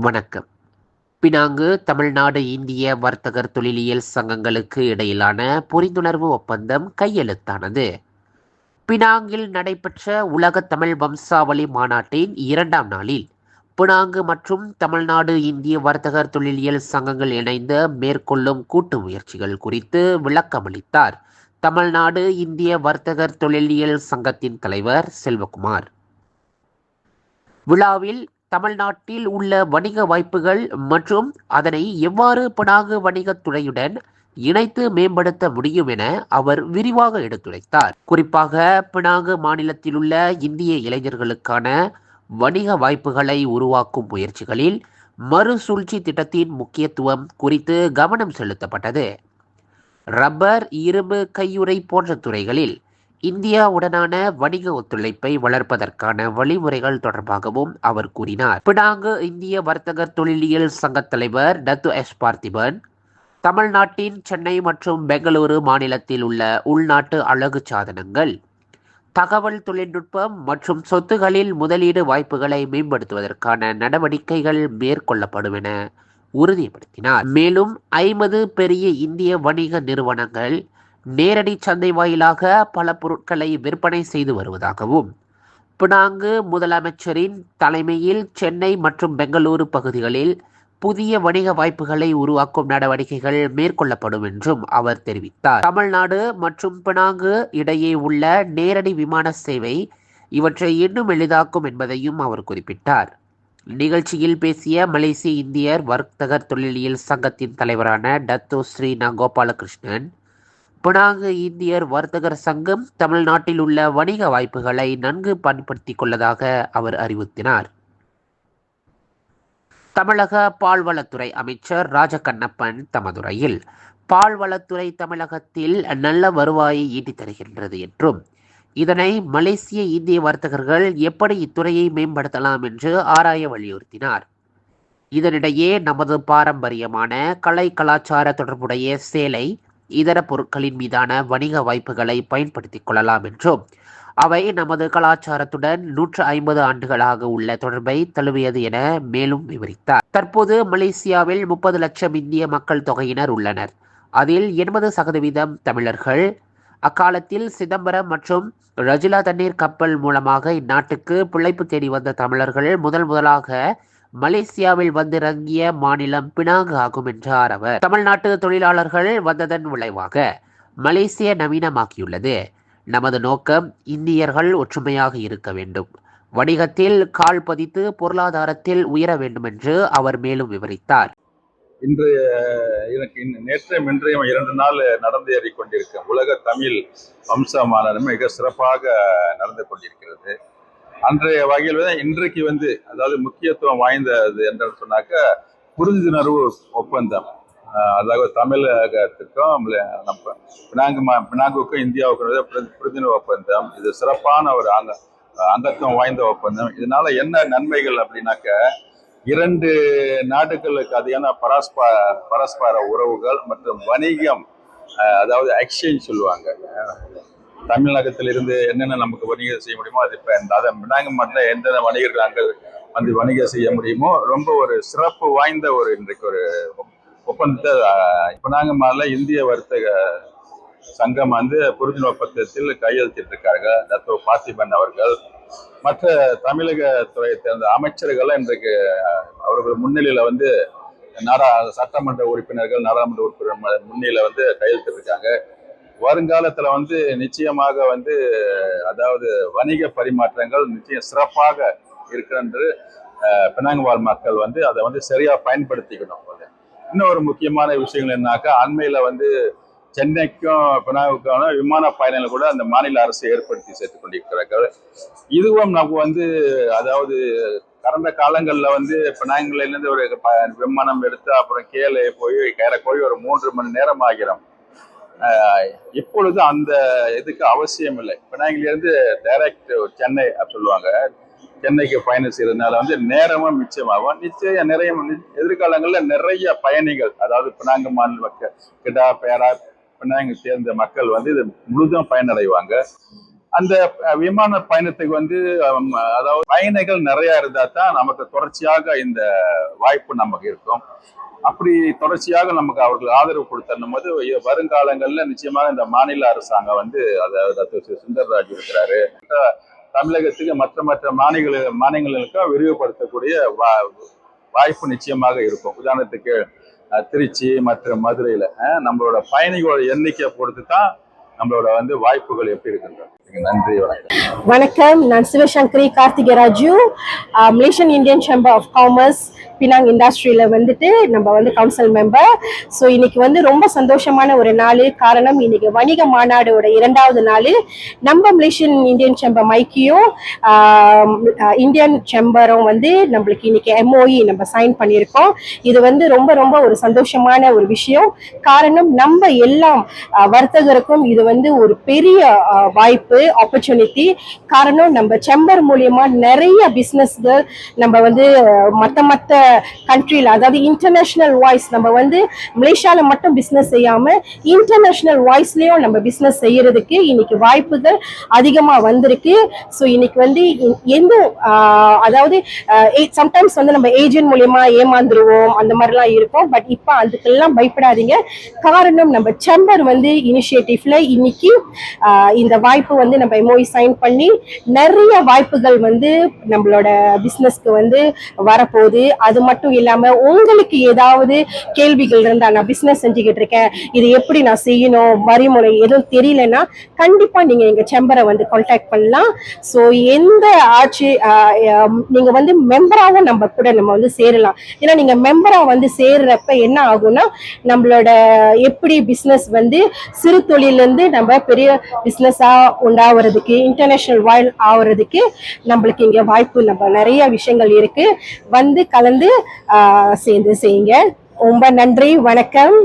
வணக்கம். பினாங்கு தமிழ்நாடு இந்திய வர்த்தகர் தொழிலியல் சங்கங்களுக்கு இடையிலான புரிந்துணர்வு ஒப்பந்தம் கையெழுத்தானது. பினாங்கில் நடைபெற்ற உலக தமிழ் வம்சாவளி மாநாட்டின் 2ஆம் நாளில் பினாங்கு மற்றும் தமிழ்நாடு இந்திய வர்த்தகர் தொழிலியல் சங்கங்கள் இணைந்து மேற்கொள்ளும் கூட்டு முயற்சிகள் குறித்து விளக்கமளித்தார் தமிழ்நாடு இந்திய வர்த்தகர் தொழிலியல் சங்கத்தின் தலைவர் செல்வகுமார். விழாவில் தமிழ்நாட்டில் உள்ள வணிக வாய்ப்புகள் மற்றும் அதனை எவ்வாறு பினாங்கு வணிகத்துறையுடன் இணைத்து மேம்படுத்த முடியும் என அவர் விரிவாக எடுத்துரைத்தார். குறிப்பாக பினாங்கு மாநிலத்தில் உள்ள இந்திய இளைஞர்களுக்கான வணிக வாய்ப்புகளை உருவாக்கும் முயற்சிகளில் மறுசூழ்ச்சி திட்டத்தின் முக்கியத்துவம் குறித்து கவனம் செலுத்தப்பட்டது. ரப்பர், இரும்பு, கையுறை போன்ற துறைகளில் இந்தியாவுடனான வணிக ஒத்துழைப்பை வளர்ப்பதற்கான வழிமுறைகள் தொடர்பாகவும் அவர் கூறினார். பினாங்கு இந்திய வர்த்தகர் தொழிலியல் சங்க தலைவர் டத்து எஸ் பார்த்திபன், தமிழ்நாட்டின் சென்னை மற்றும் பெங்களூரு மாநிலத்தில் உள்ள உள்நாட்டு அழகு சாதனங்கள், தகவல் தொழில்நுட்பம் மற்றும் சொத்துகளில் முதலீடு வாய்ப்புகளை மேம்படுத்துவதற்கான நடவடிக்கைகள் மேற்கொள்ளப்படும் என உறுதிப்படுத்தினார். மேலும் 50 பெரிய இந்திய வணிக நிறுவனங்கள் நேரடி சந்தை வாயிலாக பல பொருட்களை விற்பனை செய்து வருவதாகவும், பினாங்கு முதலமைச்சரின் தலைமையில் சென்னை மற்றும் பெங்களூரு பகுதிகளில் புதிய வணிக வாய்ப்புகளை உருவாக்கும் நடவடிக்கைகள் மேற்கொள்ளப்படும் என்றும் அவர் தெரிவித்தார். தமிழ்நாடு மற்றும் பினாங்கு இடையே உள்ள நேரடி விமான சேவை இவற்றை இன்னும் எளிதாக்கும் என்பதையும் அவர் குறிப்பிட்டார். நிகழ்ச்சியில் பேசிய மலேசிய இந்தியர் வர்த்தகர் தொழிலியல் சங்கத்தின் தலைவரான டத்தோ ஸ்ரீனா கோபாலகிருஷ்ணன், பினாங்கு இந்தியர் வர்த்தகர் சங்கம் தமிழ்நாட்டில் உள்ள வணிக வாய்ப்புகளை நன்கு பயன்படுத்திக் கொள்ளதாக அவர் அறிவுறுத்தினார். தமிழக பால்வளத்துறை அமைச்சர் ராஜகண்ணப்பன் தமதுரையில், பால்வளத்துறை தமிழகத்தில் நல்ல வருவாயை ஈட்டித் தருகின்றது என்றும், இதனை மலேசிய இந்திய வர்த்தகர்கள் எப்படி இத்துறையை மேம்படுத்தலாம் என்று ஆராய வலியுறுத்தினார். இதனிடையே நமது பாரம்பரியமான கலை கலாச்சார தொடர்புடைய சேலை, இதர பொருட்களின் மீதான வணிக வாய்ப்புகளை பயன்படுத்திக் கொள்ளலாம் என்றும், அவை நமது கலாச்சாரத்துடன் 150 ஆண்டுகளாக உள்ள தொடர்பை தழுவியது என மேலும் விவரித்தார். தற்போது மலேசியாவில் 30 லட்சம் இந்திய மக்கள் தொகையினர் உள்ளனர். அதில் 80% தமிழர்கள். அக்காலத்தில் சிதம்பரம் மற்றும் ரஜிலா தண்ணீர் கப்பல் மூலமாக இந்நாட்டுக்கு பிழைப்பு தேடி வந்த தமிழர்கள் முதலாக மலேசியாவில் வந்திறங்கிய மாநிலம் பினாங்கு ஆகும் என்றார் அவர். தமிழ்நாட்டு தொழிலாளர்கள் வந்ததன் விளைவாக மலேசிய நவீனமாக்கியுள்ளது. நமது நோக்கம் இந்தியர்கள் ஒற்றுமையாக இருக்க வேண்டும், வணிகத்தில் கால் பதித்து பொருளாதாரத்தில் உயர வேண்டும் என்று அவர் மேலும் விவரித்தார். இன்றைய எனக்கு நேற்றையும் இன்றையும் 2 நாள் நடந்தேறி கொண்டிருக்கும் உலக தமிழ் வம்ச மாநாடு மிக சிறப்பாக நடந்து கொண்டிருக்கிறது. அன்றைய வகையில் இன்றைக்கு அதாவது முக்கியத்துவம் வாய்ந்தது என்று சொன்னாக்க புரிந்துணர்வு ஒப்பந்தம். அதாவது தமிழகத்துக்கும் பினாங்குக்கும் இந்தியாவுக்கும் புரிந்துணர்வு ஒப்பந்தம். இது சிறப்பான ஒரு அங்கத்துவம் வாய்ந்த ஒப்பந்தம். இதனால என்ன நன்மைகள் அப்படின்னாக்க, 2 நாடுகளுக்கு அதிகமான பரஸ்பர உறவுகள் மற்றும் வணிகம், அதாவது எக்ஸ்சேஞ்ச் சொல்லுவாங்க. தமிழகத்தில் இருந்து என்னென்ன நமக்கு வணிகம் செய்ய முடியுமோ அது இப்போ பினாங்கு மாநில எந்தெந்த வணிகர்கள் அங்கே வணிகம் செய்ய முடியுமோ ரொம்ப ஒரு சிறப்பு வாய்ந்த ஒரு இன்றைக்கு ஒரு ஒப்பந்தத்தை பினாங்கு மாநில இந்திய வர்த்தக சங்கம் புரிந்துணர்வு ஒப்பந்தத்தில் கையெழுத்திட்டிருக்காங்க. டத்தோ பார்த்திபன் அவர்கள் மற்ற தமிழக துறையை சேர்ந்த அமைச்சர்கள் இன்றைக்கு அவர்கள் முன்னிலையில சட்டமன்ற உறுப்பினர்கள், நாடாளுமன்ற உறுப்பினர் முன்னிலையில கையெழுத்திட்டிருக்காங்க. வருங்காலத்துல நிச்சயமாக அதாவது வணிக பரிமாற்றங்கள் நிச்சயம் சிறப்பாக இருக்கிறது. பினாங்கு வாழ் மக்கள் அதை சரியா பயன்படுத்திக்கணும். இன்னொரு முக்கியமான விஷயங்கள் என்னாக்கா, அண்மையில சென்னைக்கும் பினாங்குக்கான விமான பயணங்கள் கூட அந்த மாநில அரசு ஏற்படுத்தி சேர்த்துக் கொண்டிருக்கிறார்கள். இதுவும் நமக்கு அதாவது கடந்த காலங்கள்ல பினாங்குல இருந்து ஒரு விமானம் எடுத்து அப்புறம் கேல போய் ஒரு 3 மணி நேரம் ஆகிறோம். இப்பொழுது அந்த இதுக்கு அவசியம் இல்லை. பினாங்கிலிருந்து டைரக்ட் சென்னை சொல்லுவாங்க. சென்னைக்கு பயணம் செய்யறதுனால நேரமும் மிச்சமாகும். நிச்சயம் நிறைய எதிர்காலங்களில் நிறைய பயணிகள், அதாவது பினாங்கு மாநில மக்கள், கிடா, பேரா, பினாங்கு சேர்ந்த மக்கள் இது முழுதும் பயனடைவாங்க. அந்த விமான பயணத்துக்கு வந்து அதாவது பயணிகள் நிறைய இருந்தா தான் நமக்கு தொடர்ச்சியாக இந்த வாய்ப்பு நமக்கு இருக்கும். அப்படி தொடர்ச்சியாக நமக்கு அவர்கள் ஆதரவு கொடுத்தனும் போது வருங்காலங்கள்ல நிச்சயமாக இந்த மாநில அரசாங்கம் வந்து அதை சுந்தர்ராஜ் இருக்கிறாரு, தமிழகத்துக்கு மற்ற மாநிலங்களுக்கு விரிவுபடுத்தக்கூடிய வாய்ப்பு நிச்சயமாக இருக்கும். உதாரணத்துக்கு திருச்சி மற்றும் மதுரையில நம்மளோட பயணிகளோட எண்ணிக்கை பொறுத்து தான் நம்மளோட வந்து வாய்ப்புகள் எப்படி இருக்கின்றன. நன்றி, வணக்கம். வணக்கம், நான் Sivasankari Karthikaraju, Malaysian Indian chamber of commerce Penang இண்டஸ்ட்ரியில வந்துட்டு நம்ம வந்து கவுன்சில் மெம்பர். ஸோ இன்னைக்கு வந்து ரொம்ப சந்தோஷமான ஒரு நாள். காரணம், இன்னைக்கு வணிக மாநாடோட 2வது நாள். நம்ம மலேசியன் இந்தியன் சேம்பர் மைக்கியும் இந்தியன் சேம்பரும் வந்து நம்மளுக்கு இன்னைக்கு MOE நம்ம சைன் பண்ணியிருக்கோம். இது வந்து ரொம்ப ரொம்ப ஒரு சந்தோஷமான ஒரு விஷயம். காரணம், நம்ம எல்லாம் வர்த்தகருக்கும் இது வந்து ஒரு பெரிய வாய்ப்பு, ஆப்பர்ச்சுனிட்டி. காரணம், நம்ம சேம்பர் மூலியமா நிறைய பிசினஸ்கள் நம்ம வந்து மற்ற கண்ட்ரியில், அதாவது இன்டர்நேஷனல் வாய்ஸ், நம்ம வந்து மலேசியால மட்டும் பிசினஸ் செய்யாம இன்டர்நேஷனல் வாய்ஸ்லயும் நம்ம பிசினஸ் செய்யறதுக்கு இன்னைக்கு வாய்ப்புகள் அதிகமா வந்திருக்கு. ஸோ இன்னைக்கு வந்து எந்த அதாவது சம்டைம்ஸ் வந்து நம்ம ஏஜென்ட் மூலியமா ஏமாந்துருவோம், அந்த மாதிரிலாம் இருக்கும். பட் இப்போ அதுக்கெல்லாம் பயப்படாதீங்க. காரணம், நம்ம சேம்பர் வந்து இனிஷியேட்டிவ்ல இன்னைக்கு இந்த வாய்ப்பு வந்து நம்ம MOE சைன் பண்ணி நிறைய வாய்ப்புகள் வந்து நம்மளோட பிசினஸ்க்கு வந்து வரப்போகுது. அது மட்டும் இல்லாம உங்களுக்கு ஏதாவது கேள்விகள் இருந்தா, நான் பிசினஸ் செஞ்சுக்கிட்டு இருக்கேன், இது எப்படி நான் செய்யணும், வரிமுறை எதுவும் தெரியலன்னா கண்டிப்பா நீங்க எங்க சேம்பரை வந்து கான்டாக்ட் பண்ணலாம். ஸோ எந்த நீங்க வந்து மெம்பராகவும் நம்ம வந்து சேரலாம். ஏன்னா நீங்க மெம்பரா வந்து சேர்றப்ப என்ன ஆகும்னா, நம்மளோட எப்படி பிசினஸ் வந்து சிறு தொழிலிருந்து நம்ம பெரிய பிசினஸா உண்டாகிறதுக்கு, இன்டர்நேஷனல் வாயில் ஆகுறதுக்கு நம்மளுக்கு இங்க வாய்ப்பு, நம்ம நிறைய விஷயங்கள் இருக்கு. வந்து கலந்து சேர்ந்து செய்யுங்க. ரொம்ப நன்றி, வணக்கம்.